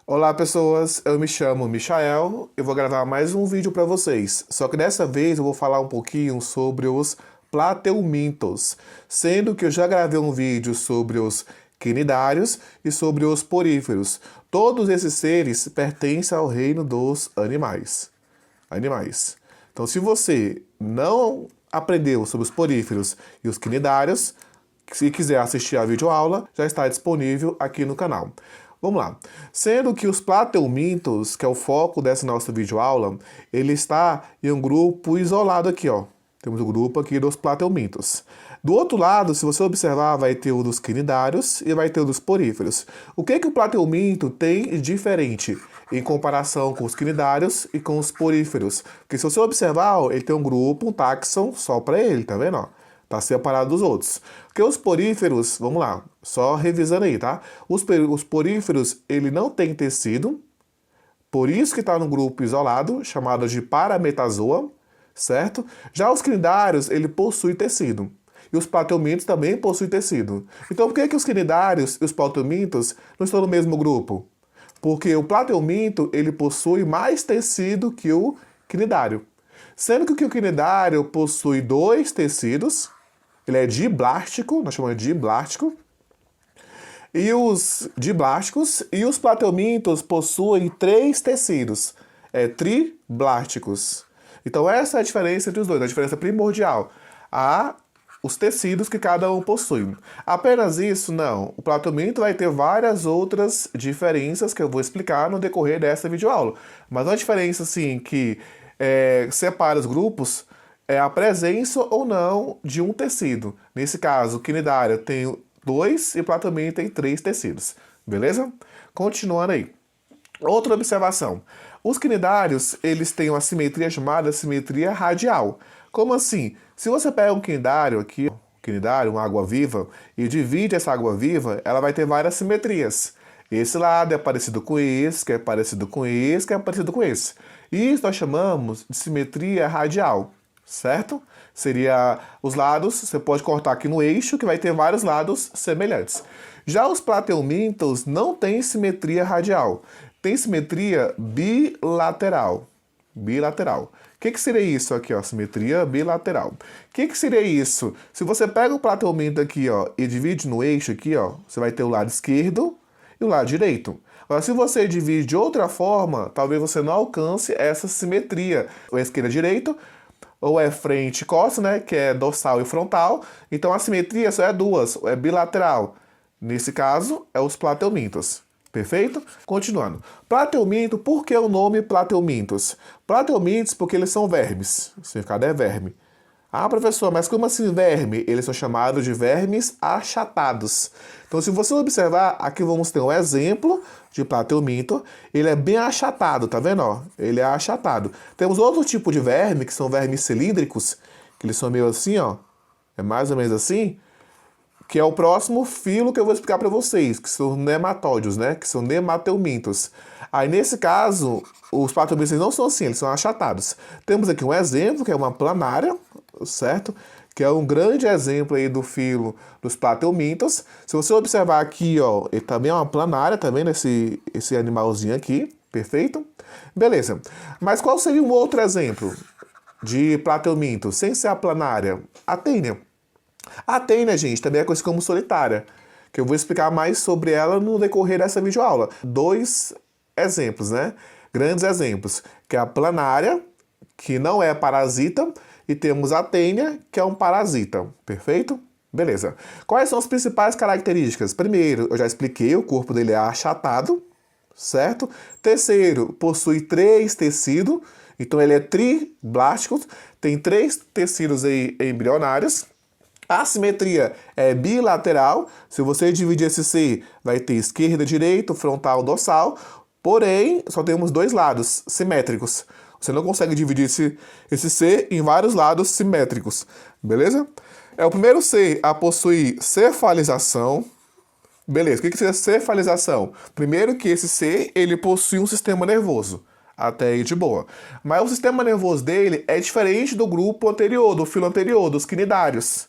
Olá pessoas, eu me chamo Michael e vou gravar mais um vídeo para vocês. Só que dessa vez eu vou falar um pouquinho sobre os plateumintos, sendo que eu já gravei um vídeo sobre os quinidários e sobre os poríferos. Todos esses seres pertencem ao reino dos animais. Então se você não aprendeu sobre os poríferos e os quinidários, se quiser assistir a videoaula, já está disponível aqui no canal. Vamos lá. Sendo que os plateumintos, que é o foco dessa nossa videoaula, ele está em um grupo isolado aqui, ó. Temos o grupo aqui dos plateumintos. Do outro lado, se você observar, vai ter o dos quinidários e vai ter o dos poríferos. O que o plateuminto tem de diferente em comparação com os quinidários e com os poríferos? Porque se você observar, ó, ele tem um grupo, um táxon só para ele, tá vendo, ó? Tá separado dos outros. Porque os poríferos, vamos lá, só revisando aí, tá? Os poríferos, ele não tem tecido, por isso que está no grupo isolado, chamado de parametazoa, certo? Já os quinidários, ele possui tecido. E os plateumintos também possuem tecido. Então, por que os quinidários e os plateumintos não estão no mesmo grupo? Porque o plateuminto, ele possui mais tecido que o quinidário. Sendo que o quinidário possui dois tecidos, ele é diblástico, nós chamamos de diblástico. E os diblásticos e os plateumintos possuem três tecidos, triblásticos. Então essa é a diferença entre os dois, a diferença primordial. Os tecidos que cada um possui. Apenas isso, não. O plateuminto vai ter várias outras diferenças que eu vou explicar no decorrer dessa videoaula. Mas uma diferença, assim, que separa os grupos é a presença ou não de um tecido. Nesse caso, o quinidário tem 2 e o plateuminto tem 3 tecidos. Beleza? Continuando aí. Outra observação. Os quinidários, eles têm uma simetria chamada simetria radial. Como assim? Se você pega um quinidário aqui, uma água-viva, e divide essa água-viva, ela vai ter várias simetrias. Esse lado é parecido com esse, que é parecido com esse, que é parecido com esse. Isso nós chamamos de simetria radial, certo? Seria os lados, você pode cortar aqui no eixo, que vai ter vários lados semelhantes. Já os plateumintos não têm simetria radial, tem simetria bilateral. Bilateral. O que seria isso aqui, ó? Simetria bilateral. O que seria isso? Se você pega o plateuminto aqui, ó, e divide no eixo aqui, ó, você vai ter o lado esquerdo e o lado direito. Agora, se você divide de outra forma, talvez você não alcance essa simetria. Ou é esquerda e direita, ou é frente e costa, né, que é dorsal e frontal. Então a simetria só é duas, é bilateral. Nesse caso, é os plateumintos. Perfeito? Continuando. Plateuminto, por que o nome plateumintos? Plateumintos porque eles são vermes. O significado é verme. Ah, professor, mas como assim verme? Eles são chamados de vermes achatados. Então, se você observar, aqui vamos ter um exemplo de plateuminto. Ele é bem achatado, tá vendo? Ó? Ele é achatado. Temos outro tipo de verme, que são vermes cilíndricos, que eles são meio assim, ó. É mais ou menos assim. Que é o próximo filo que eu vou explicar para vocês, que são nematóides, né? Que são nemateumintos. Aí, nesse caso, os plateumintos não são assim, eles são achatados. Temos aqui um exemplo, que é uma planária, certo? Que é um grande exemplo aí do filo dos plateumintos. Se você observar aqui, ó, ele também é uma planária, também, nesse animalzinho aqui, perfeito? Beleza. Mas qual seria um outro exemplo de plateuminto, sem ser a planária? A tênia. A tênia, gente, também é conhecida como solitária, que eu vou explicar mais sobre ela no decorrer dessa videoaula. Dois exemplos, né? Grandes exemplos, que é a planária, que não é parasita, e temos a tênia, que é um parasita. Perfeito? Beleza. Quais são as principais características? Primeiro, eu já expliquei, o corpo dele é achatado, certo? Terceiro, possui 3 tecidos, então ele é triblástico, tem 3 tecidos aí embrionários. A simetria é bilateral. Se você dividir esse C, vai ter esquerda, direita, frontal, dorsal. Porém, só temos 2 lados simétricos. Você não consegue dividir esse C em vários lados simétricos. Beleza? É o primeiro C a possuir cefalização. Beleza, o que seria cefalização? Primeiro que esse C, ele possui um sistema nervoso. Até aí de boa. Mas o sistema nervoso dele é diferente do grupo anterior, do filo anterior, dos quinidários.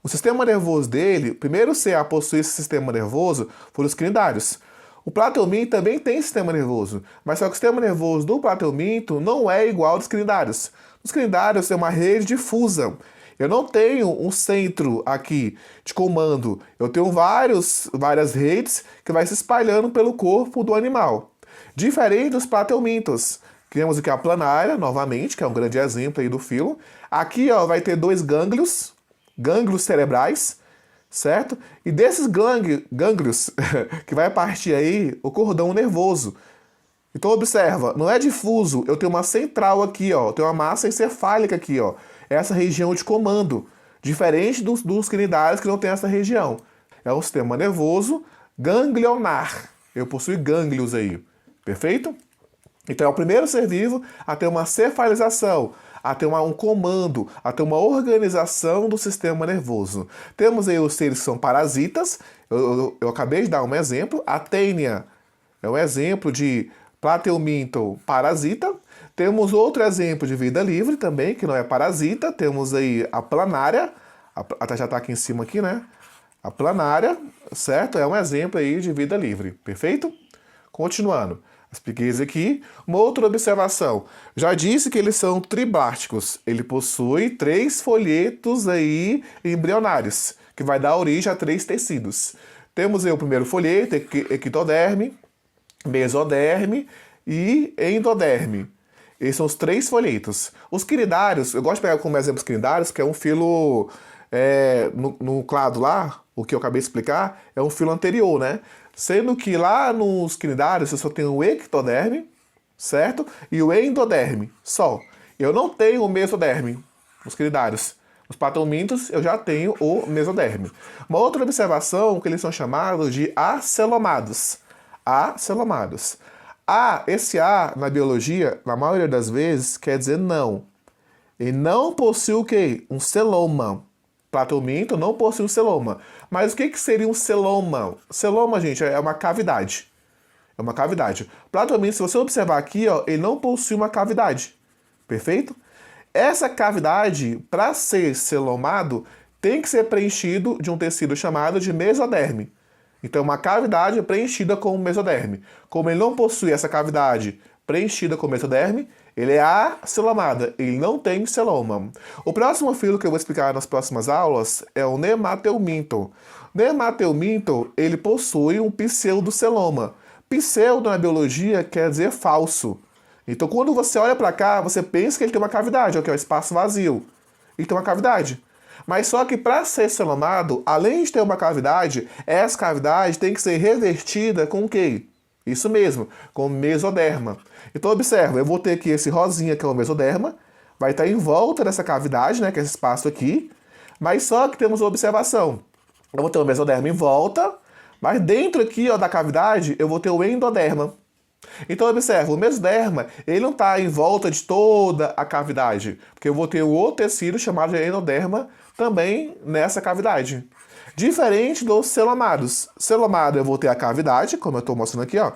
O sistema nervoso dele, primeiro C a possuir esse sistema nervoso, foram os quinidários. O plateuminto também tem sistema nervoso, mas só que o sistema nervoso do plateuminto não é igual ao dos cnidários. Os cnidários têm uma rede difusa. Eu não tenho um centro aqui de comando. Eu tenho várias redes que vai se espalhando pelo corpo do animal. Diferente dos plateumintos. Temos aqui a planária, novamente, que é um grande exemplo aí do filo. Aqui, ó, vai ter dois gânglios cerebrais, certo? E desses gânglios que vai partir aí o cordão nervoso. Então observa, não é difuso, eu tenho uma central aqui, ó, eu tenho uma massa encefálica aqui, ó, essa região de comando, diferente dos cnidários que não tem essa região. É um sistema nervoso ganglionar, eu possuo gânglios aí, perfeito? Então é o primeiro ser vivo a ter uma cefalização, a ter um comando, a ter uma organização do sistema nervoso. Temos aí os seres que são parasitas, eu acabei de dar um exemplo, a tênia é um exemplo de plateuminto parasita. Temos outro exemplo de vida livre também, que não é parasita, temos aí a planária, até já está aqui em cima aqui, né? A planária, certo? É um exemplo aí de vida livre, perfeito? Continuando. Expliquei isso aqui. Uma outra observação. Já disse que eles são triblásticos. Ele possui 3 folhetos aí embrionários, que vai dar origem a 3 tecidos. Temos aí o primeiro folheto, ectoderme, mesoderme e endoderme. Esses são os 3 folhetos. Os cnidários, eu gosto de pegar como exemplo os cnidários, que é um filo, no clado lá, o que eu acabei de explicar, é um filo anterior, né? Sendo que lá nos cnidários eu só tenho o ectoderme, certo? E o endoderme, só. Eu não tenho o mesoderme nos cnidários. Nos plateumintos eu já tenho o mesoderme. Uma outra observação que eles são chamados de acelomados. Acelomados. Esse A na biologia, na maioria das vezes, quer dizer não. Ele não possui o quê? Um celoma. Plateuminto não possui um celoma. Mas o que seria um celoma? Celoma, gente, é uma cavidade. É uma cavidade. Plateuminto, se você observar aqui, ó, ele não possui uma cavidade. Perfeito? Essa cavidade, para ser celomado, tem que ser preenchido de um tecido chamado de mesoderme. Então, uma cavidade preenchida com o mesoderme. Como ele não possui essa cavidade preenchida com o mesoderme, ele é acelomado, ele não tem celoma. O próximo filo que eu vou explicar nas próximas aulas é o nemateuminto. Nemateuminto, ele possui um pseudoceloma. Pseudo na biologia quer dizer falso. Então, quando você olha para cá, você pensa que ele tem uma cavidade, que é o espaço vazio. Ele tem uma cavidade. Mas só que para ser celomado, além de ter uma cavidade, essa cavidade tem que ser revertida com o quê? Isso mesmo, com o mesoderma. Então observa, eu vou ter aqui esse rosinha que é o mesoderma, vai estar em volta dessa cavidade, né, que é esse espaço aqui, mas só que temos uma observação. Eu vou ter o mesoderma em volta, mas dentro aqui, ó, da cavidade eu vou ter o endoderma. Então observa, o mesoderma, ele não está em volta de toda a cavidade, porque eu vou ter o outro tecido chamado de endoderma também nessa cavidade. Diferente dos celomados. Celomado eu vou ter a cavidade, como eu estou mostrando aqui, ó.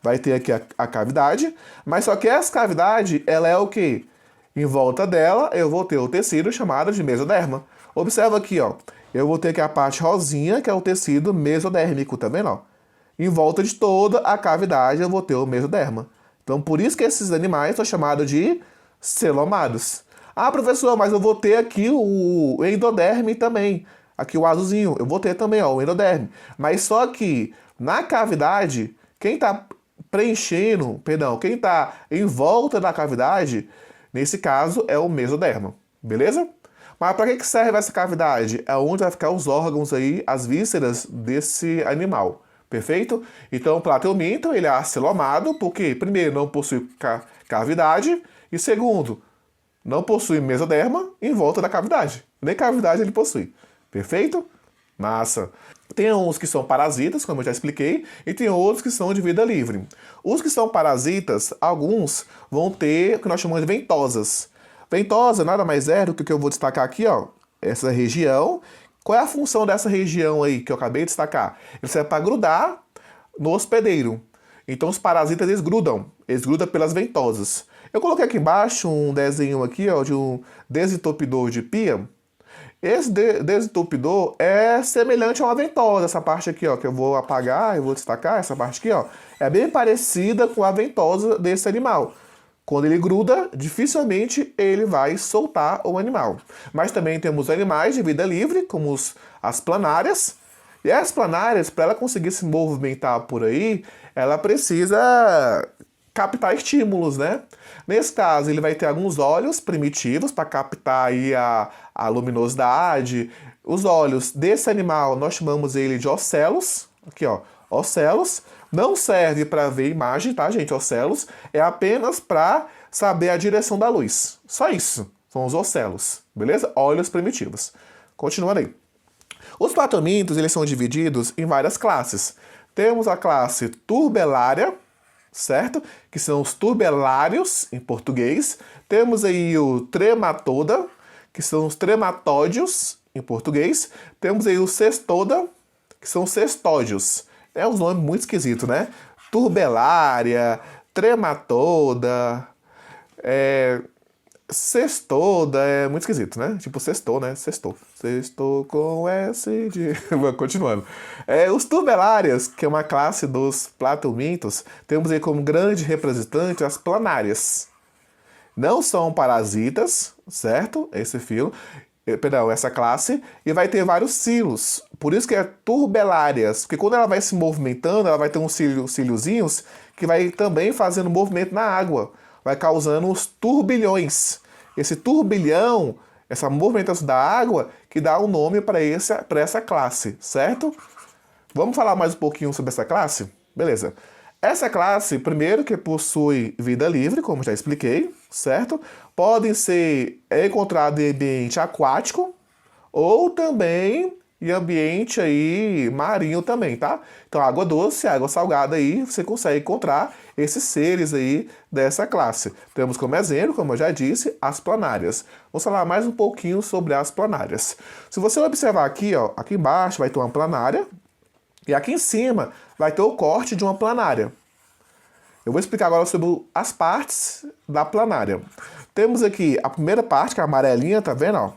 Vai ter aqui a cavidade, mas só que essa cavidade, ela é o quê? Em volta dela, eu vou ter o tecido chamado de mesoderma. Observa aqui, ó. Eu vou ter aqui a parte rosinha, que é o tecido mesodérmico, tá vendo, ó? Em volta de toda a cavidade, eu vou ter o mesoderma. Então, por isso que esses animais são chamados de celomados. Professor, mas eu vou ter aqui o endoderme também. Aqui o azulzinho, eu vou ter também, ó, o endoderme. Mas só que na cavidade, quem está preenchendo, perdão, quem está em volta da cavidade, nesse caso é o mesoderma, beleza? Mas para que serve essa cavidade? É onde vai ficar os órgãos aí, as vísceras desse animal, perfeito? Então o plateuminto, ele é acelomado, porque primeiro não possui cavidade e segundo, não possui mesoderma em volta da cavidade. Nem cavidade ele possui. Perfeito? Massa. Tem uns que são parasitas, como eu já expliquei, e tem outros que são de vida livre. Os que são parasitas, alguns vão ter o que nós chamamos de ventosas. Ventosa nada mais é do que o que eu vou destacar aqui, ó, essa região. Qual é a função dessa região aí que eu acabei de destacar? Ele serve para grudar no hospedeiro. Então os parasitas eles grudam pelas ventosas. Eu coloquei aqui embaixo um desenho aqui, ó, de um desentupidor de pia. Esse desentupidor é semelhante a uma ventosa, essa parte aqui, ó, que eu vou apagar, eu vou destacar, essa parte aqui, ó, é bem parecida com a ventosa desse animal. Quando ele gruda, dificilmente ele vai soltar o animal. Mas também temos animais de vida livre, como as planárias. E as planárias, para ela conseguir se movimentar por aí, ela precisa captar estímulos, né? Nesse caso, ele vai ter alguns olhos primitivos para captar aí a luminosidade. Os olhos desse animal, nós chamamos ele de ocelos. Aqui, ó, ocelos. Não serve para ver imagem, tá, gente? Ocelos é apenas para saber a direção da luz. Só isso. São os ocelos, beleza? Olhos primitivos. Continuando aí. Os platomintos, eles são divididos em várias classes. Temos a classe turbelária, certo? Que são os turbelários, em português. Temos aí o trematoda, que são os trematódios, em português. Temos aí o cestoda, que são os cestódios. É um nome muito esquisito, né? Turbelária, trematoda, cestoda, é muito esquisito, né? Tipo sextou, né? Sextou. Sextou com S de... Continuando. Os turbelárias, que é uma classe dos platomintos, temos aí como grande representante as planárias. Não são parasitas, certo? Esse filo. Perdão, essa classe, e vai ter vários cilos. Por isso que é turbelárias, porque quando ela vai se movimentando, ela vai ter uns ciliozinhos que vai também fazendo movimento na água, vai causando os turbilhões. Esse turbilhão, essa movimentação da água, que dá o nome para essa classe, certo? Vamos falar mais um pouquinho sobre essa classe? Beleza. Essa classe, primeiro, que possui vida livre, como já expliquei, certo? Podem ser encontrados em ambiente aquático ou também em ambiente aí marinho também, tá? Então, água doce, água salgada aí, você consegue encontrar esses seres aí dessa classe. Temos como exemplo, como eu já disse, as planárias. Vamos falar mais um pouquinho sobre as planárias. Se você observar aqui, ó, aqui embaixo vai ter uma planária, e aqui em cima vai ter o corte de uma planária. Eu vou explicar agora sobre as partes da planária. Temos aqui a primeira parte, que é a amarelinha, tá vendo? Ó?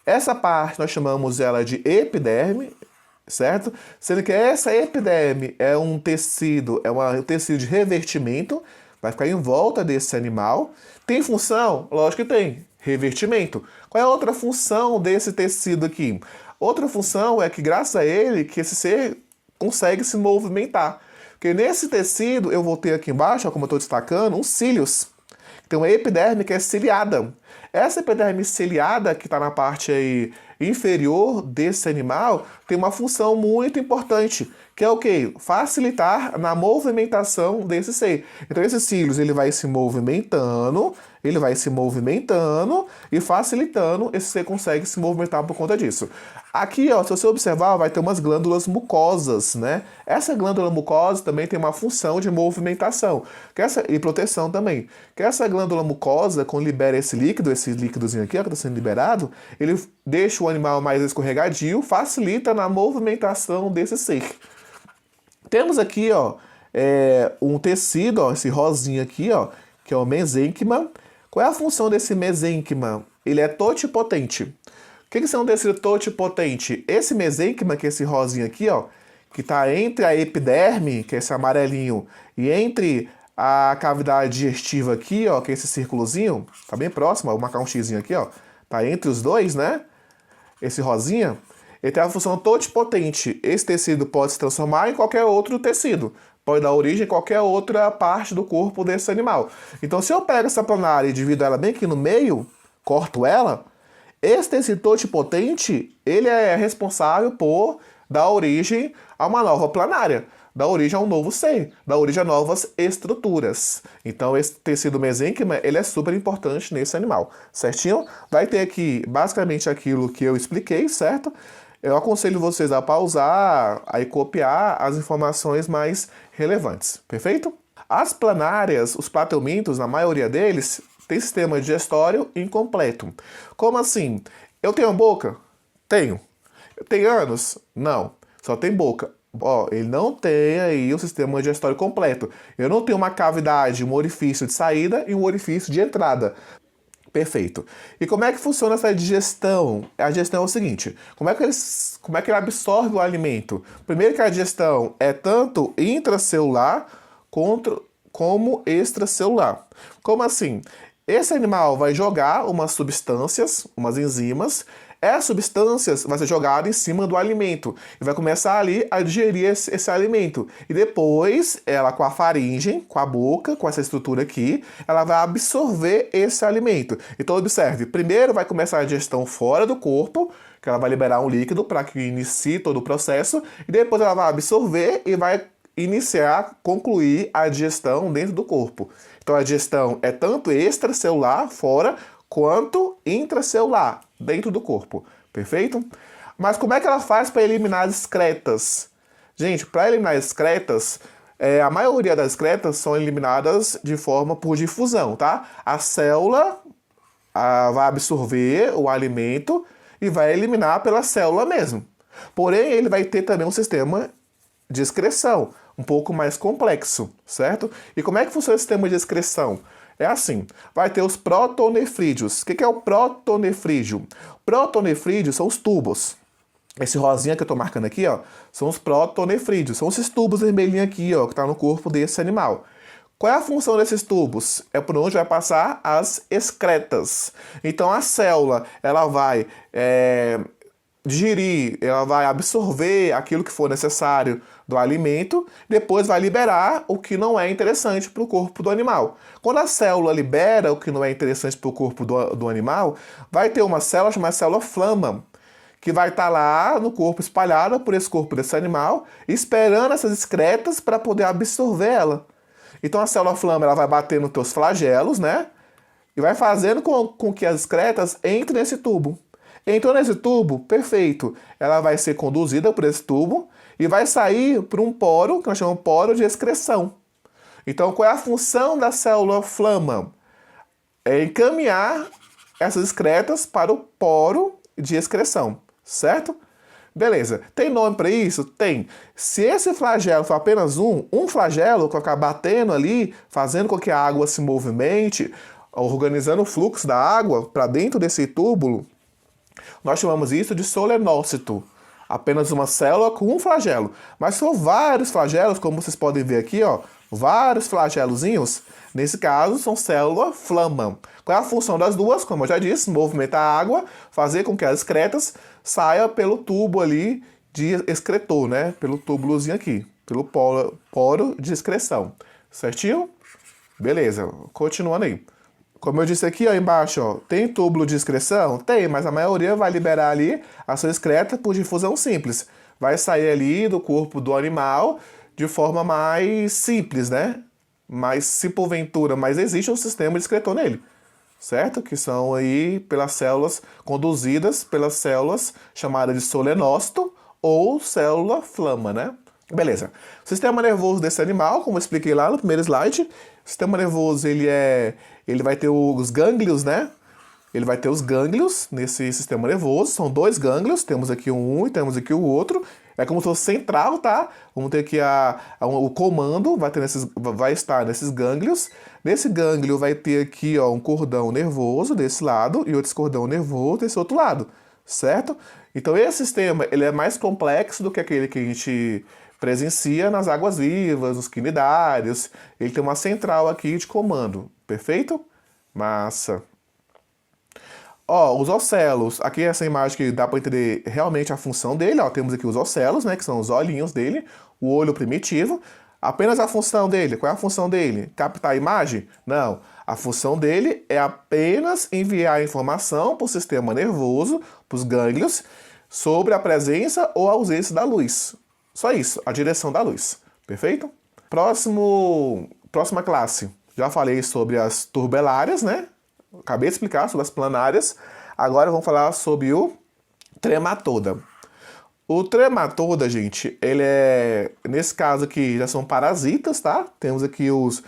Essa parte nós chamamos ela de epiderme, certo? Sendo que essa epiderme é um tecido de revestimento, vai ficar em volta desse animal. Tem função? Lógico que tem. Revestimento. Qual é a outra função desse tecido aqui? Outra função é que, graças a ele, que esse ser consegue se movimentar. Porque nesse tecido, eu vou ter aqui embaixo, ó, como eu estou destacando, uns cílios. Tem uma epiderme que é ciliada. Essa epiderme ciliada, que está na parte aí inferior desse animal, tem uma função muito importante, que é o quê? Facilitar na movimentação desse ser. Então, esses cílios, ele vai se movimentando e facilitando, esse ser consegue se movimentar por conta disso. Aqui, ó, se você observar, vai ter umas glândulas mucosas, né? Essa glândula mucosa também tem uma função de movimentação e proteção também. Que essa glândula mucosa, quando libera esse líquidozinho aqui, ó, que está sendo liberado, ele deixa o animal mais escorregadio, facilita na movimentação desse ser. Temos aqui, ó, um tecido, ó, esse rosinho aqui, ó, que é o mesênquima. Qual é a função desse mesênquima? Ele é totipotente. O que são desse totipotente? Esse mesênquima, que é esse rosinho aqui, ó, que está entre a epiderme, que é esse amarelinho, e entre a cavidade digestiva aqui, ó, que é esse círculozinho, tá bem próximo, ó, vou marcar um xizinho aqui, ó, tá entre os dois, né? Esse rosinha, ele tem a função totipotente. Esse tecido pode se transformar em qualquer outro tecido. Pode dar origem a qualquer outra parte do corpo desse animal. Então, se eu pego essa planária e divido ela bem aqui no meio, corto ela, esse tecido totipotente, ele é responsável por dar origem a uma nova planária, dar origem a um novo ser, dar origem a novas estruturas. Então, esse tecido mesênquima, ele é super importante nesse animal, certinho? Vai ter aqui, basicamente, aquilo que eu expliquei, certo? Eu aconselho vocês a pausar, a copiar as informações mais relevantes, perfeito? As planárias, os platelmintos, na maioria deles, tem sistema digestório incompleto. Como assim? Eu tenho boca? Tenho. Tem ânus? Não. Só tem boca. Ó, ele não tem aí o sistema digestório completo. Eu não tenho uma cavidade, um orifício de saída e um orifício de entrada. Perfeito. E como é que funciona essa digestão? A digestão é o seguinte, como é que ele absorve o alimento? Primeiro que a digestão é tanto intracelular como extracelular. Como assim? Esse animal vai jogar umas substâncias, umas enzimas, essas substâncias vão ser jogadas em cima do alimento e vai começar ali a digerir esse alimento. E depois, ela com a faringe, com a boca, com essa estrutura aqui, ela vai absorver esse alimento. Então observe, primeiro vai começar a digestão fora do corpo, que ela vai liberar um líquido para que inicie todo o processo, e depois ela vai absorver e vai concluir a digestão dentro do corpo. Então a digestão é tanto extracelular, fora, quanto intracelular, dentro do corpo. Perfeito? Mas como é que ela faz para eliminar as excretas? Gente, para eliminar as excretas, a maioria das excretas são eliminadas de forma por difusão, tá? A célula vai absorver o alimento e vai eliminar pela célula mesmo. Porém, ele vai ter também um sistema de excreção, um pouco mais complexo, certo? E como é que funciona o sistema de excreção? É assim, vai ter os protonefrídeos. O que é o protonefrídeo? Protonefrídeos são os tubos. Esse rosinha que eu tô marcando aqui, ó, são os protonefrídeos. São esses tubos vermelhinhos aqui, ó, que tá no corpo desse animal. Qual é a função desses tubos? É por onde vai passar as excretas. Então a célula, ela vai digerir, ela vai absorver aquilo que for necessário do alimento, depois vai liberar o que não é interessante para o corpo do animal. Quando a célula libera o que não é interessante para o corpo do animal, vai ter uma célula chamada célula flama, que vai estar lá no corpo, espalhada por esse corpo desse animal, esperando essas excretas para poder absorver ela. Então a célula flama ela vai bater nos teus flagelos, né? E vai fazendo com que as excretas entrem nesse tubo. Entrou nesse tubo, perfeito. Ela vai ser conduzida por esse tubo e vai sair por um poro, que nós chamamos de poro de excreção. Então, qual é a função da célula flama? É encaminhar essas excretas para o poro de excreção, certo? Beleza. Tem nome para isso? Tem. Se esse flagelo for apenas um flagelo que vai ficar batendo ali, fazendo com que a água se movimente, organizando o fluxo da água para dentro desse túbulo, nós chamamos isso de solenócito. Apenas uma célula com um flagelo. Mas se for vários flagelos, como vocês podem ver aqui, ó, vários flagelozinhos, nesse caso são célula flama. Qual é a função das duas? Como eu já disse, movimentar a água, fazer com que as excretas saiam pelo tubo ali de excretor, né? Pelo túbulozinho aqui, pelo poro de excreção. Certinho? Beleza, continuando aí. Como eu disse aqui, ó, embaixo, ó, tem túbulo de excreção? Tem, mas a maioria vai liberar ali a sua excreta por difusão simples. Vai sair ali do corpo do animal de forma mais simples, né? Mas se porventura, mas existe um sistema de excretor nele, certo? Que são aí pelas células, conduzidas pelas células chamadas de solenócito ou célula flama, né? Beleza. O sistema nervoso desse animal, como eu expliquei lá no primeiro slide, o sistema nervoso ele vai ter os gânglios, né? Ele vai ter os gânglios nesse sistema nervoso. São dois gânglios, temos aqui um e temos aqui o outro. É como se fosse central, tá? Vamos ter aqui o comando, vai estar nesses gânglios. Nesse gânglio vai ter aqui, ó, um cordão nervoso desse lado e outro cordão nervoso desse outro lado, certo? Então esse sistema ele é mais complexo do que aquele que a gente presencia nas águas-vivas, nos quinidários. Ele tem uma central aqui de comando, perfeito? Massa. Ó, os ocelos, aqui essa imagem que dá para entender realmente a função dele, ó, temos aqui os ocelos, né, que são os olhinhos dele, o olho primitivo. Apenas a função dele, qual é a função dele? Captar a imagem? Não, a função dele é apenas enviar a informação para o sistema nervoso, para os gânglios, sobre a presença ou a ausência da luz. Só isso, a direção da luz, perfeito? Próxima classe, já falei sobre as turbelárias, né? Acabei de explicar sobre as planárias. Agora vamos falar sobre o trematoda. O trematoda, gente, ele nesse caso aqui, já são parasitas, tá? Temos aqui os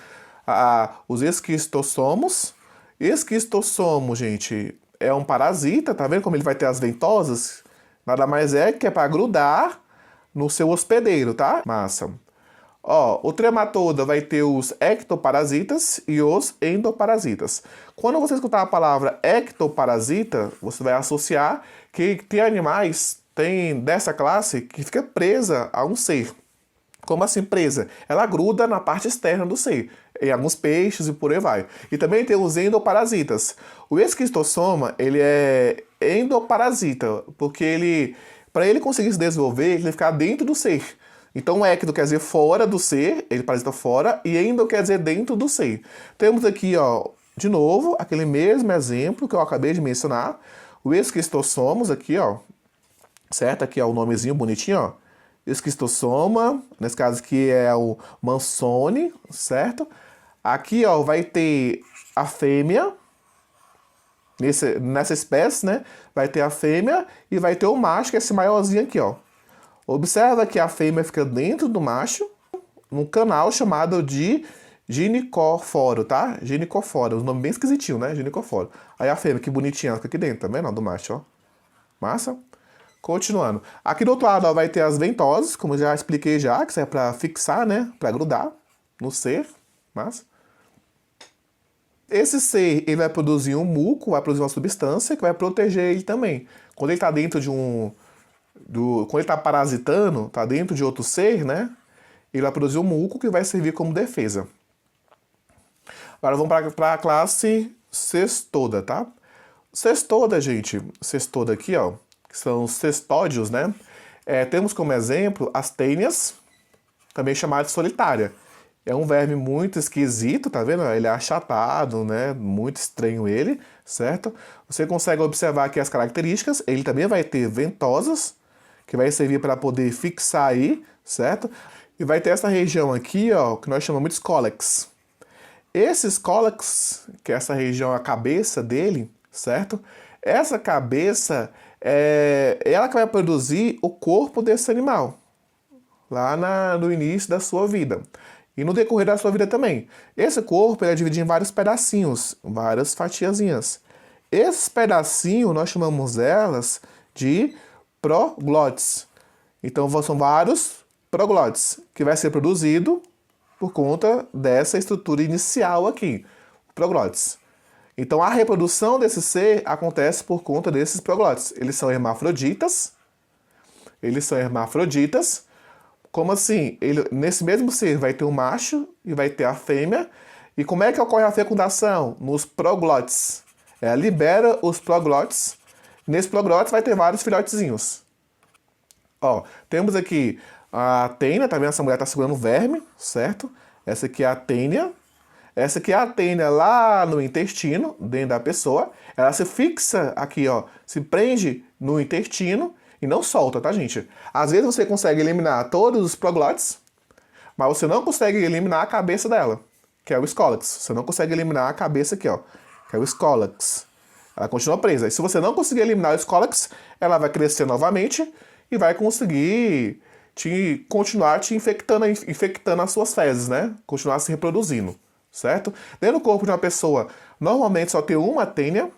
esquistossomos. Esquistossomo, gente, é um parasita, tá vendo como ele vai ter as ventosas? Nada mais é que é para grudar no seu hospedeiro, tá? Massa. Ó, o trematoda vai ter os ectoparasitas e os endoparasitas. Quando você escutar a palavra ectoparasita, você vai associar que tem animais dessa classe que fica presa a um ser. Como assim presa? Ela gruda na parte externa do ser, em alguns peixes e por aí vai. E também tem os endoparasitas. O esquistossoma, ele é endoparasita, porque para ele conseguir se desenvolver, ele tem que ficar dentro do ser. Então, ecto quer dizer fora do ser, ele parasita fora, e endo quer dizer dentro do ser. Temos aqui, ó, de novo, aquele mesmo exemplo que eu acabei de mencionar, o esquistossomos aqui, ó, certo? Aqui é o nomezinho bonitinho, ó, esquistossoma, nesse caso aqui é o Mansone, certo? Aqui, ó, vai ter a fêmea, nessa espécie, né? Vai ter a fêmea e vai ter o macho, que é esse maiorzinho aqui, ó. Observa que a fêmea fica dentro do macho, num canal chamado de ginicóforo, tá? Ginicóforo, um nome bem esquisitinho, né? Ginicóforo. Aí a fêmea, que bonitinha, ela fica aqui dentro, também, não, do macho, ó. Massa? Continuando. Aqui do outro lado, ó, vai ter as ventosas, como eu já expliquei já, que serve pra fixar, né? Pra grudar no ser. Massa? Esse ser, ele vai produzir um muco, vai produzir uma substância que vai proteger ele também. Quando ele tá dentro de quando ele tá parasitando, tá dentro de outro ser, né? Ele vai produzir um muco que vai servir como defesa. Agora vamos para a classe cestoda, tá? Cestoda, gente, cestoda aqui, ó, que são os cestódios, né? Temos como exemplo as tênias, também chamada de solitária. É um verme muito esquisito, tá vendo? Ele é achatado, né? Muito estranho ele, certo? Você consegue observar aqui as características. Ele também vai ter ventosas, que vai servir para poder fixar aí, certo? E vai ter essa região aqui, ó, que nós chamamos de scólex. Esse scólex, que é essa região, a cabeça dele, certo? Essa cabeça é ela que vai produzir o corpo desse animal, lá no início da sua vida. E no decorrer da sua vida também. Esse corpo ele é dividido em vários pedacinhos, várias fatiazinhas. Esses pedacinhos nós chamamos elas de proglotes. Então são vários proglotes que vai ser produzido por conta dessa estrutura inicial aqui, proglotes. Então a reprodução desse ser acontece por conta desses proglotes. Eles são hermafroditas. Como assim? Nesse mesmo ser vai ter um macho e vai ter a fêmea. E como é que ocorre a fecundação? Nos proglotes. Libera os proglotes. Nesse proglotes vai ter vários filhotezinhos. Ó, temos aqui a tênia, tá vendo? Essa mulher tá segurando o verme, certo? Essa aqui é a tênia. Essa aqui é a tênia lá no intestino, dentro da pessoa. Ela se fixa aqui, ó, se prende no intestino e não solta, tá, gente? Às vezes você consegue eliminar todos os proglotes, mas você não consegue eliminar a cabeça dela, que é o scólex. Você não consegue eliminar a cabeça aqui, ó, que é o scólex. Ela continua presa. E se você não conseguir eliminar o scólex, ela vai crescer novamente e vai conseguir continuar te infectando as suas fezes, né? Continuar se reproduzindo, certo? Dentro do corpo de uma pessoa, normalmente só tem uma tênia,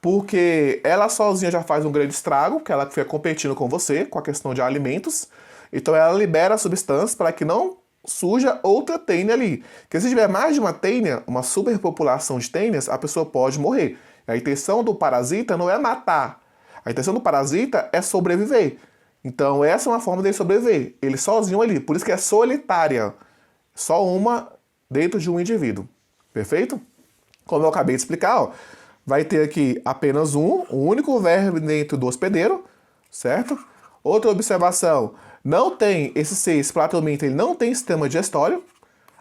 porque ela sozinha já faz um grande estrago, que ela fica competindo com você, com a questão de alimentos. Então ela libera substâncias para que não surja outra tênia ali. Porque se tiver mais de uma tênia, uma superpopulação de tênias, a pessoa pode morrer. A intenção do parasita não é matar. A intenção do parasita é sobreviver. Então essa é uma forma dele sobreviver. Ele sozinho ali. Por isso que é solitária. Só uma dentro de um indivíduo. Perfeito? Como eu acabei de explicar, ó, vai ter aqui apenas um único verme dentro do hospedeiro, certo? Outra observação, não tem esse ser, esse platomito, ele não tem sistema digestório.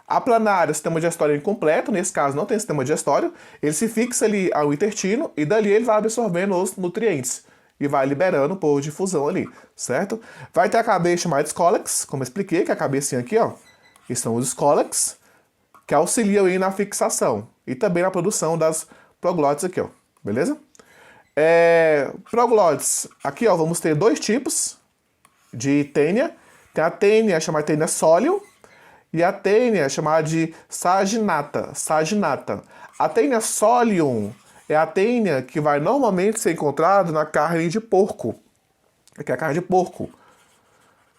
Aplanário, sistema digestório incompleto, nesse caso não tem sistema digestório. Ele se fixa ali ao intestino e dali ele vai absorvendo os nutrientes e vai liberando por difusão ali, certo? Vai ter a cabeça chamada scólex, como eu expliquei, que é a cabecinha aqui, ó. Que são os scólex, que auxiliam aí na fixação e também na produção das proglotes aqui, ó. Beleza? Proglotes, aqui, ó, vamos ter dois tipos de tênia. Tem a tênia chamada tênia sólio e a tênia chamada de saginata. A tênia solium é a tênia que vai normalmente ser encontrada na carne de porco. Aqui é a carne de porco.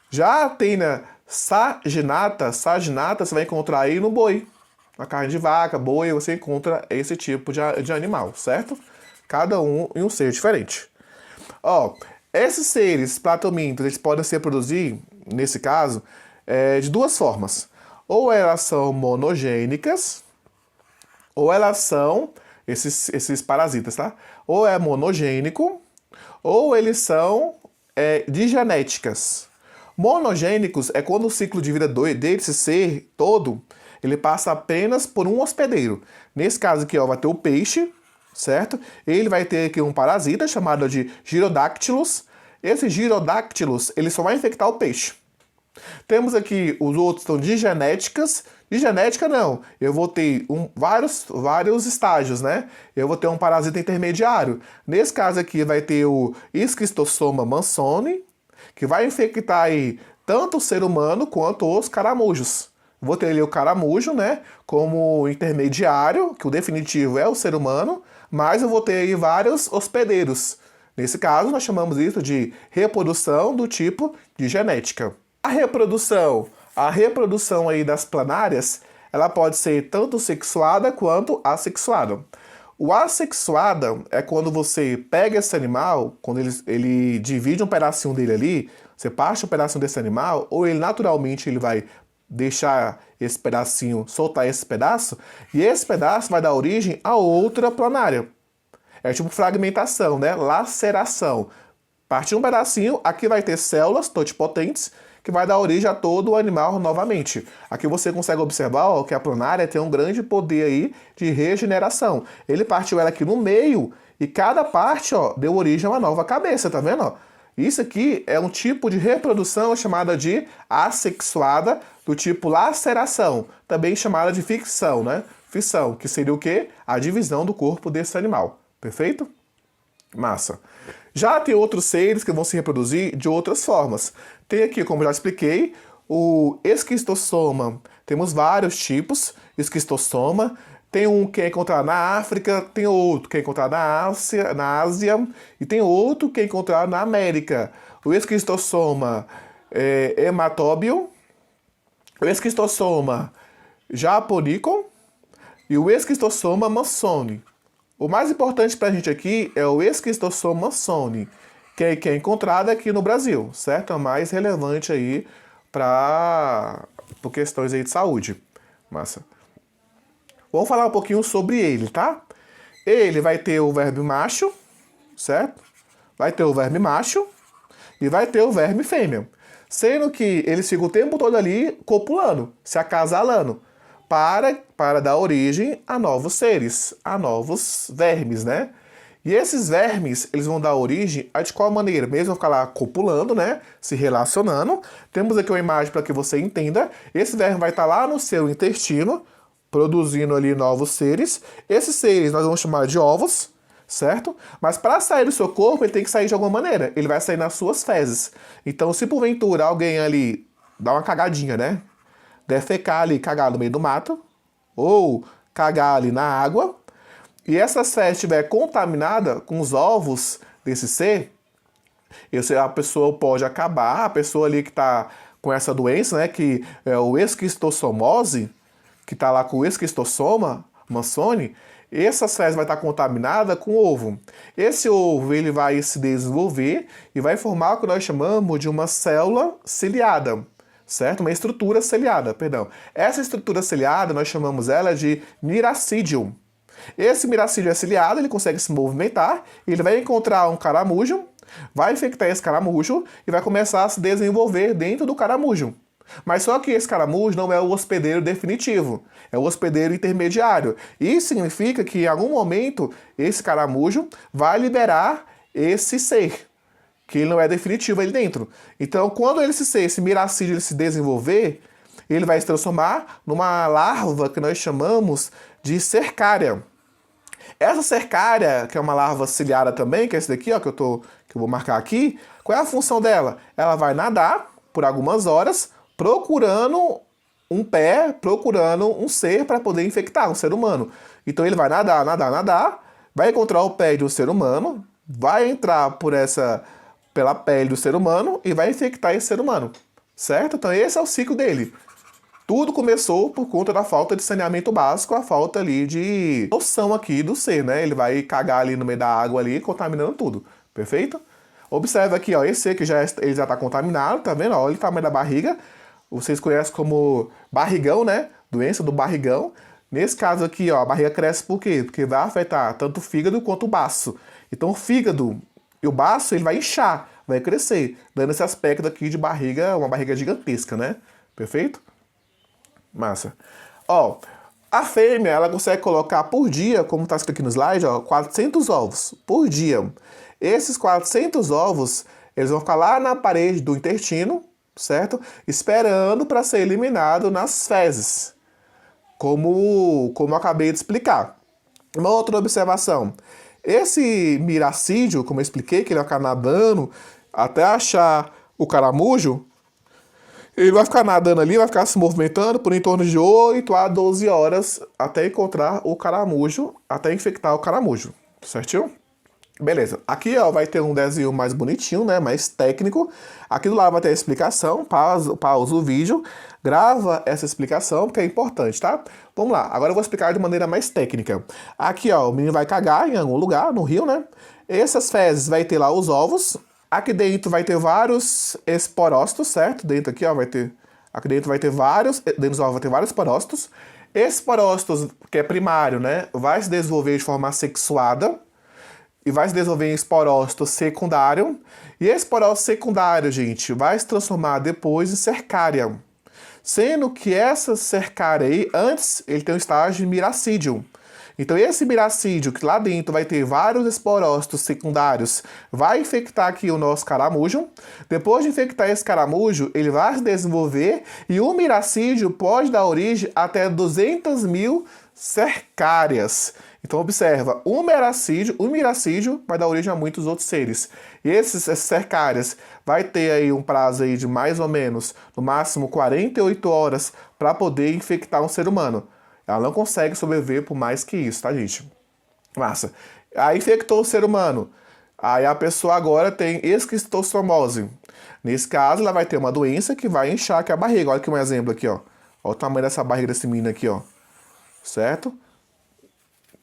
Já a tênia Saginata você vai encontrar aí no boi. Na carne de vaca, boi, você encontra esse tipo de animal, certo? Cada um em um ser diferente. Ó, esses seres platomintos, eles podem se reproduzir, nesse caso, de duas formas. Ou elas são monogênicas, ou elas são, esses parasitas, tá? Ou é monogênico, ou eles são digenéticas. Monogênicos é quando o ciclo de vida desse ser todo, ele passa apenas por um hospedeiro. Nesse caso aqui, ó, vai ter o peixe, certo? Ele vai ter aqui um parasita chamado de Gyrodactylus. Esses Gyrodactylus, ele só vai infectar o peixe. Temos aqui os outros que são digenéticas. Digenética não, eu vou ter vários estágios, né? Eu vou ter um parasita intermediário. Nesse caso aqui vai ter o Esquistossoma mansoni, que vai infectar aí tanto o ser humano quanto os caramujos. Vou ter ali o caramujo, né, como intermediário, que o definitivo é o ser humano, mas eu vou ter aí vários hospedeiros. Nesse caso, nós chamamos isso de reprodução do tipo de genética. A reprodução aí das planárias, ela pode ser tanto sexuada quanto assexuada. O assexuada é quando você pega esse animal, quando ele divide um pedacinho dele ali, você parte um pedacinho desse animal, ou ele naturalmente ele vai deixar esse pedacinho, soltar esse pedaço, e esse pedaço vai dar origem a outra planária. É tipo fragmentação, né? Laceração. Partir um pedacinho, aqui vai ter células totipotentes, que vai dar origem a todo o animal novamente. Aqui você consegue observar, ó, que a planária tem um grande poder aí de regeneração. Ele partiu ela aqui no meio e cada parte, ó, deu origem a uma nova cabeça, tá vendo? Ó? Isso aqui é um tipo de reprodução chamada de assexuada, do tipo laceração, também chamada de ficção, né? Fissão, que seria o quê? A divisão do corpo desse animal. Perfeito? Massa. Já tem outros seres que vão se reproduzir de outras formas. Tem aqui, como já expliquei, o esquistossoma. Temos vários tipos. Esquistossoma. Tem um que é encontrado na África, tem outro que é encontrado na Ásia e tem outro que é encontrado na América. O esquistossoma hematóbio, o esquistossoma japonicum e o esquistossoma mansoni. O mais importante para a gente aqui é o Esquistossoma mansoni, que é encontrado aqui no Brasil, certo? É o mais relevante aí por questões aí de saúde. Massa. Vamos falar um pouquinho sobre ele, tá? Ele vai ter o verme macho, certo? Vai ter o verme macho e vai ter o verme fêmea. Sendo que eles ficam o tempo todo ali copulando, se acasalando, para dar origem a novos seres, a novos vermes, né? E esses vermes, eles vão dar origem de qual maneira? Mesmo vão ficar lá copulando, né? Se relacionando. Temos aqui uma imagem para que você entenda. Esse verme vai estar lá no seu intestino, produzindo ali novos seres. Esses seres nós vamos chamar de ovos, certo? Mas para sair do seu corpo, ele tem que sair de alguma maneira. Ele vai sair nas suas fezes. Então, se porventura alguém ali dá uma cagadinha, né? Defecar ali, cagar no meio do mato, ou cagar ali na água, e essa fezes estiver contaminada com os ovos desse ser, a pessoa pode acabar, a pessoa ali que está com essa doença, né, que é o esquistossomose, que está lá com o esquistossoma mansoni, essas fezes vai estar contaminada com o ovo. Esse ovo ele vai se desenvolver e vai formar o que nós chamamos de uma célula ciliada. Certo? Uma estrutura ciliada, perdão. Essa estrutura ciliada, nós chamamos ela de miracídio. Esse miracídio é ciliado, ele consegue se movimentar, ele vai encontrar um caramujo, vai infectar esse caramujo e vai começar a se desenvolver dentro do caramujo. Mas só que esse caramujo não é o hospedeiro definitivo, é o hospedeiro intermediário. Isso significa que em algum momento esse caramujo vai liberar esse ser, que ele não é definitivo ali dentro. Então, quando esse miracídio ele se desenvolver, ele vai se transformar numa larva que nós chamamos de cercária. Essa cercária, que é uma larva ciliada também, que é esse daqui, ó, que eu vou marcar aqui, qual é a função dela? Ela vai nadar por algumas horas, procurando um ser para poder infectar, um ser humano. Então ele vai nadar, vai encontrar o pé de um ser humano, vai entrar pela pele do ser humano e vai infectar esse ser humano. certo? Então esse é o ciclo dele. Tudo começou por conta da falta de saneamento básico, a falta ali de noção aqui do ser, né? Ele vai cagar ali no meio da água ali, contaminando tudo, perfeito? Observa aqui, ó, esse ser que ele já tá contaminado, tá vendo? Olha o tamanho da barriga. Vocês conhecem como barrigão, né? Doença do barrigão. Nesse caso aqui, ó, a barriga cresce por quê? Porque vai afetar tanto o fígado quanto o baço. Então o fígado e o baço, ele vai inchar, vai crescer, dando esse aspecto aqui de barriga, uma barriga gigantesca, né? Perfeito? Massa. Ó, a fêmea, ela consegue colocar por dia, como está escrito aqui no slide, ó, 400 ovos por dia. Esses 400 ovos, eles vão ficar lá na parede do intestino, certo? Esperando para ser eliminado nas fezes, como eu acabei de explicar. Uma outra observação. Esse miracídio, como eu expliquei, que ele vai ficar nadando até achar o caramujo, ele vai ficar nadando ali, vai ficar se movimentando por em torno de 8 a 12 horas até encontrar o caramujo, até infectar o caramujo, certinho? Beleza, aqui ó, vai ter um desenho mais bonitinho, né, mais técnico. Aqui do lado vai ter a explicação, pausa o vídeo, grava essa explicação, porque é importante, tá? Vamos lá, agora eu vou explicar de maneira mais técnica. Aqui ó, o menino vai cagar em algum lugar, no rio, né? Essas fezes vai ter lá os ovos. Aqui dentro vai ter vários esporócitos, certo? Dentro aqui, ó, vai ter... Aqui dentro vai ter vários... Dentro dos ovos vai ter vários esporócitos. Esse esporócitos, que é primário, né? Vai se desenvolver de forma sexuada. E vai se desenvolver em esporócito secundário. E esse esporócito secundário, gente, vai se transformar depois em cercária. Sendo que essa cercária aí, antes, ele tem um estágio de miracídio. Então esse miracídio, que lá dentro vai ter vários esporócitos secundários, vai infectar aqui o nosso caramujo. Depois de infectar esse caramujo, ele vai se desenvolver e o miracídio pode dar origem até 200 mil cercárias. Então observa, o miracídio vai dar origem a muitos outros seres. E essas cercárias vai ter aí um prazo aí de mais ou menos, no máximo 48 horas para poder infectar um ser humano. Ela não consegue sobreviver por mais que isso, tá, gente? Massa. Aí infectou o ser humano. Aí a pessoa agora tem esquistossomose. Nesse caso, ela vai ter uma doença que vai inchar aqui a barriga. Olha aqui um exemplo aqui, ó. Olha o tamanho dessa barriga desse menino aqui, ó. Certo?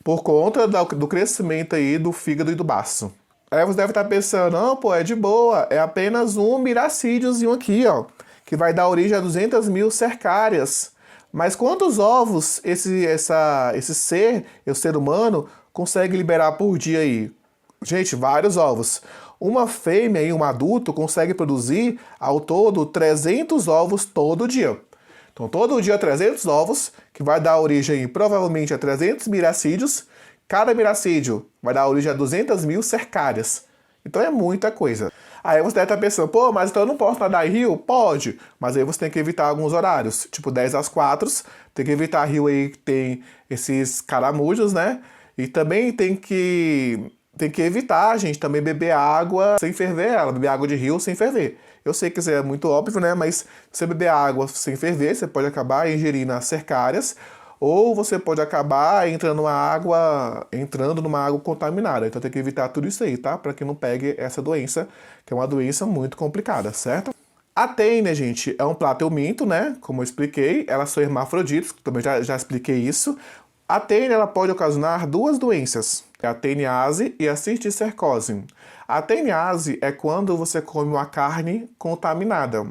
Por conta do crescimento aí do fígado e do baço. Aí você deve estar pensando, não, pô, é de boa. É apenas um miracídiozinho aqui, ó. Que vai dar origem a 200 mil cercárias. Mas quantos ovos esse ser, o ser humano, consegue liberar por dia aí? Gente, vários ovos. Uma fêmea e um adulto consegue produzir, ao todo, 300 ovos todo dia. Então, todo dia 300 ovos, que vai dar origem, provavelmente, a 300 miracídios. Cada miracídio vai dar origem a 200 mil cercárias. Então, é muita coisa. Aí você deve estar pensando, pô, mas então eu não posso nadar em rio? Pode, mas aí você tem que evitar alguns horários, tipo 10 às 4, tem que evitar rio aí que tem esses caramujos, né? E também tem que evitar, gente, também beber água sem ferver ela, beber água de rio sem ferver. Eu sei que isso é muito óbvio, né? Mas se você beber água sem ferver, você pode acabar ingerindo as cercárias, ou você pode acabar entrando numa água contaminada. Então tem que evitar tudo isso aí, tá? Para que não pegue essa doença, que é uma doença muito complicada, certo? A tênia, gente, é um plateuminto, né? Como eu expliquei, elas são hermafroditas, também já expliquei isso. A tênia, ela pode ocasionar duas doenças, a teniase e a cisticercose. A teniase é quando você come uma carne contaminada.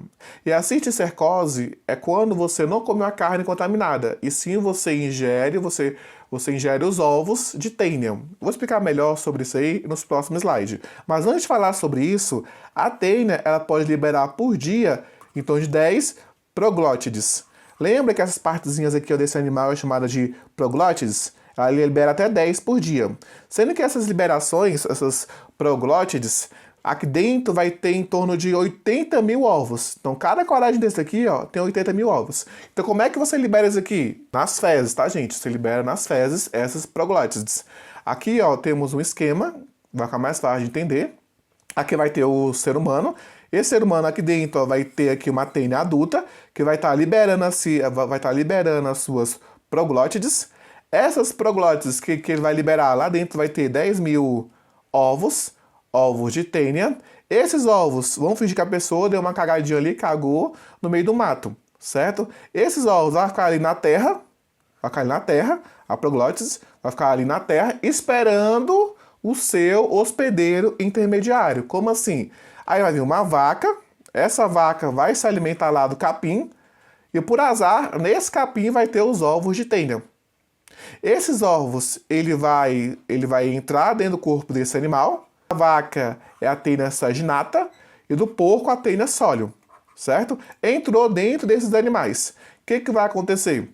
E a cisticercose é quando você não come uma carne contaminada, e sim você ingere os ovos de tênia. Vou explicar melhor sobre isso aí nos próximos slides. Mas antes de falar sobre isso, a tênia ela pode liberar por dia em torno de 10 proglótides. Lembra que essas partezinhas aqui desse animal é chamada de proglótides? Ela libera até 10 por dia. Sendo que essas liberações, essas proglótides, aqui dentro vai ter em torno de 80 mil ovos. Então, cada coragem desse aqui, ó, tem 80 mil ovos. Então, como é que você libera isso aqui? Nas fezes, tá, gente? Você libera nas fezes essas proglótides. Aqui, ó, temos um esquema, vai ficar mais fácil de entender. Aqui vai ter o ser humano. Esse ser humano aqui dentro, ó, vai ter aqui uma tênia adulta, que vai estar liberando as suas proglótides. Essas proglótides que ele vai liberar lá dentro vai ter 10 mil ovos de tênia. Esses ovos, vamos fingir que a pessoa deu uma cagadinha ali, cagou no meio do mato, certo? Esses ovos vão ficar ali na terra, a proglótise vai ficar ali na terra, esperando o seu hospedeiro intermediário. Como assim? Aí vai vir uma vaca, essa vaca vai se alimentar lá do capim, e por azar, nesse capim vai ter os ovos de tênia. Esses ovos, ele vai entrar dentro do corpo desse animal. A vaca é a tênia saginata e do porco a tênia sólio, certo? Entrou dentro desses animais. O que vai acontecer?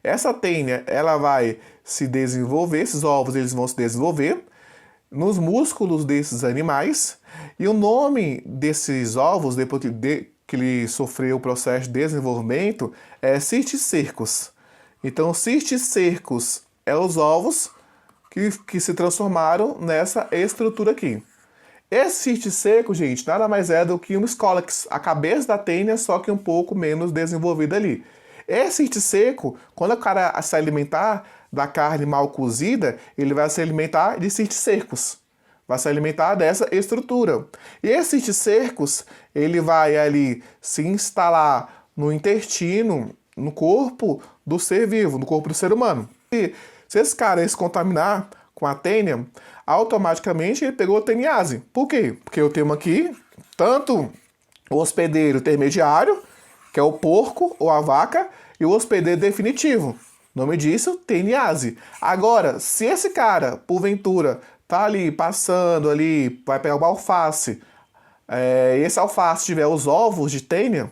Essa tênia, ela vai se desenvolver, esses ovos eles vão se desenvolver nos músculos desses animais, e o nome desses ovos, depois que ele sofreu o processo de desenvolvimento, é cisticercos. Então, cisticercos é os ovos que se transformaram nessa estrutura aqui. Esse cisticerco, gente, nada mais é do que um escólex, a cabeça da tênia, só que um pouco menos desenvolvida ali. Esse cisticerco, quando o cara se alimentar da carne mal cozida, ele vai se alimentar de cisticercos. Vai se alimentar dessa estrutura. E esse cisticercos, ele vai ali se instalar no intestino, no corpo do ser vivo, no corpo do ser humano. E se esse cara se contaminar com a tênia, automaticamente ele pegou teniase. Por quê? Porque eu tenho aqui tanto o hospedeiro intermediário, que é o porco ou a vaca, e o hospedeiro definitivo. O nome disso, teniase. Agora, se esse cara, porventura, tá ali passando ali, vai pegar uma alface, e esse alface tiver os ovos de tênia,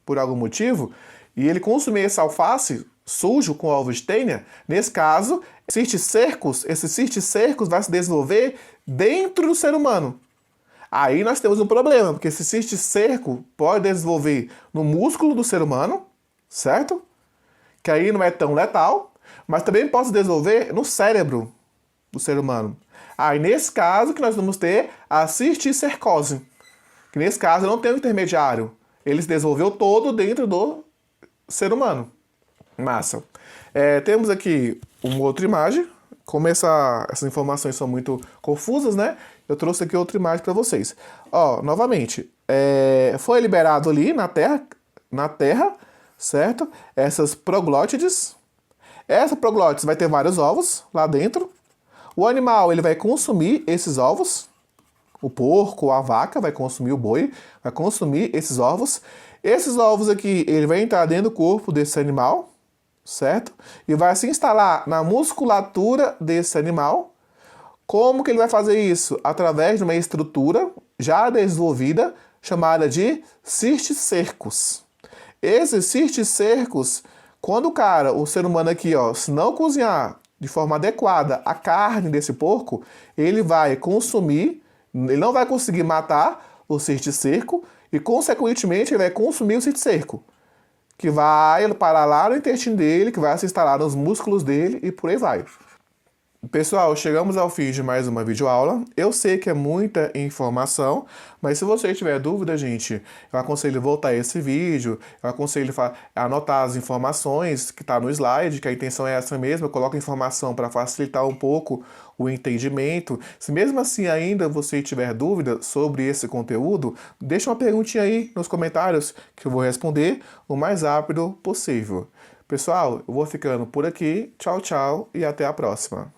por algum motivo, e ele consumir esse alface sujo com ovos de tênia, nesse caso, esses cisticercos vai se desenvolver dentro do ser humano. Aí nós temos um problema, porque esse cisticerco pode desenvolver no músculo do ser humano, certo? Que aí não é tão letal, mas também pode se desenvolver no cérebro do ser humano. Aí nesse caso que nós vamos ter a cisticercose, que nesse caso não tem um intermediário, ele se desenvolveu todo dentro do ser humano. Massa. Temos aqui uma outra imagem. Como essas informações são muito confusas, né? Eu trouxe aqui outra imagem para vocês. Ó, novamente, foi liberado ali na terra, certo? Essas proglótides. Essa proglótide vai ter vários ovos lá dentro. O animal ele vai consumir esses ovos. O porco, a vaca vai consumir, o boi vai consumir esses ovos. Esses ovos aqui, ele vai entrar dentro do corpo desse animal, certo? E vai se instalar na musculatura desse animal. Como que ele vai fazer isso? Através de uma estrutura já desenvolvida, chamada de cisticercos. Esses cisticercos, quando o ser humano aqui, ó, se não cozinhar de forma adequada a carne desse porco, ele vai consumir, ele não vai conseguir matar o cisticerco e, consequentemente, ele vai consumir o cisticerco, que vai parar lá no intestino dele, que vai se instalar nos músculos dele e por aí vai. Pessoal, chegamos ao fim de mais uma videoaula. Eu sei que é muita informação, mas se você tiver dúvida, gente, eu aconselho voltar a esse vídeo, eu aconselho a anotar as informações que está no slide, que a intenção é essa mesmo, eu coloco informação para facilitar um pouco o entendimento. Se mesmo assim ainda você tiver dúvida sobre esse conteúdo, deixa uma perguntinha aí nos comentários que eu vou responder o mais rápido possível. Pessoal, eu vou ficando por aqui. Tchau, tchau e até a próxima.